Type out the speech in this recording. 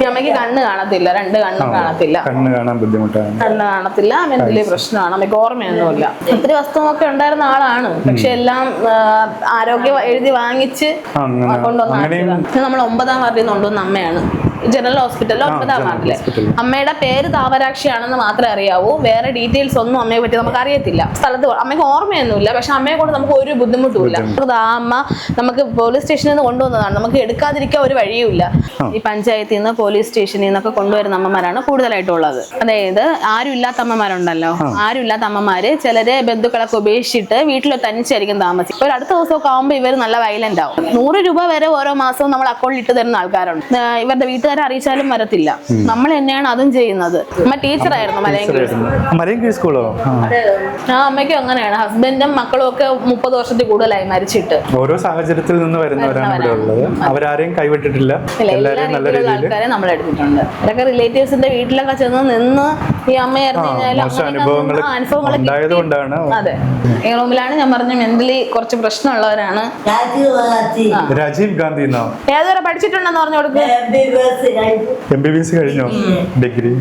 ഈ അമ്മയ്ക്ക് കണ്ണ് കാണത്തില്ല, 2 കണ്ണും കാണത്തില്ല, കണ്ണ് കാണാൻ ബുദ്ധിമുട്ടാണ്, കണ്ണ് കാണത്തില്ല, മെന്റലി പ്രശ്നമാണ്. അമ്മയ്ക്ക് ഓർമ്മയൊന്നുമില്ല. ഒത്തിരി വസ്തുവൊക്കെ ഉണ്ടായിരുന്ന ആളാണ്, പക്ഷെ എല്ലാം ആരോഗ്യം എഴുതി വാങ്ങിച്ച് കൊണ്ടുവന്ന നമ്മൾ 9ാം വാർഡിൽ നിന്ന് കൊണ്ടുവന്ന അമ്മയാണ്. ജനറൽ ഹോസ്പിറ്റലിൽ 9ാം വാർഡില്. അമ്മയുടെ പേര് താമരാക്ഷിയാണെന്ന് മാത്രമേ അറിയാവൂ, വേറെ ഡീറ്റെയിൽസ് ഒന്നും അമ്മയെ പറ്റി നമുക്ക് അറിയത്തില്ല. സ്ഥലത്ത് അമ്മയ്ക്ക് ഓർമ്മയൊന്നുമില്ല, പക്ഷെ അമ്മയെ കൊണ്ട് നമുക്ക് ഒരു ബുദ്ധിമുട്ടുമില്ല. ആ അമ്മ നമുക്ക് പോലീസ് സ്റ്റേഷനിൽ നിന്ന് കൊണ്ടുവന്നതാണ്, നമുക്ക് എടുക്കാതിരിക്കാൻ ഒരു വഴിയുമില്ല. ഈ പഞ്ചായത്തിൽ നിന്ന് പോലീസ് സ്റ്റേഷനിൽ നിന്നൊക്കെ കൊണ്ടുവരുന്ന അമ്മമാരാണ് കൂടുതലായിട്ടുള്ളത്. അതായത് ആരും ഇല്ലാത്ത അമ്മമാരുണ്ടല്ലോ, ആരും ഇല്ലാത്ത അമ്മമാര് ചിലര് ബന്ധുക്കളൊക്കെ ഉപേക്ഷിച്ചിട്ട് വീട്ടിൽ തനിച്ചായിരിക്കും താമസിക്കും. ഒരു അടുത്ത ദിവസമൊക്കെ ആകുമ്പോൾ ഇവർ നല്ല വയലന്റ് ആവും. 100 രൂപ വരെ ഓരോ മാസവും നമ്മൾ അക്കൗണ്ടിൽ ഇട്ട് തരുന്ന ആൾക്കാരുണ്ട്. ഇവരുടെ വീട്ടുകാരെ അറിയിച്ചാലും വരത്തില്ല, നമ്മൾ തന്നെയാണ് അതും ചെയ്യുന്നത്. അമ്മ ടീച്ചറായിരുന്നു മലയൻകീഴ് സ്കൂളോ? ആ അമ്മയ്ക്കും അങ്ങനെയാണ്. ഹസ്ബൻഡും മക്കളും ഒക്കെ 30 വർഷത്തിൽ കൂടുതലായി മരിച്ചിട്ട്. ഓരോ സാഹചര്യത്തിൽ നിന്ന് വരുന്നവരാണ് ഇവിടെ ഉള്ളത്. അവരാരെയും കൈവിട്ടിട്ടില്ല, എല്ലാവരെയും നല്ല രീതിയിൽ ആൾക്കാരെ നമ്മൾ എടുത്തിട്ടുണ്ട്. ഇതൊക്കെ റിലേറ്റീവ്സിന്റെ വീട്ടിലൊക്കെ ചെന്ന് നിന്ന് ഈ അമ്മയായിരുന്നു അനുഭവങ്ങൾ ഉണ്ടായതുകൊണ്ടാണ്. അതെ, ഈ റൂമിലാണ് ഞാൻ പറഞ്ഞ മെന്റലി കുറച്ച് പ്രശ്നമുള്ളവരാണ്. രാജീവ് ഗാന്ധി ഏതുവരെ പഠിച്ചിട്ടുണ്ടെന്ന് പറഞ്ഞു കൊടുക്കുക. MBBS കഴിഞ്ഞോ? ഡിഗ്രി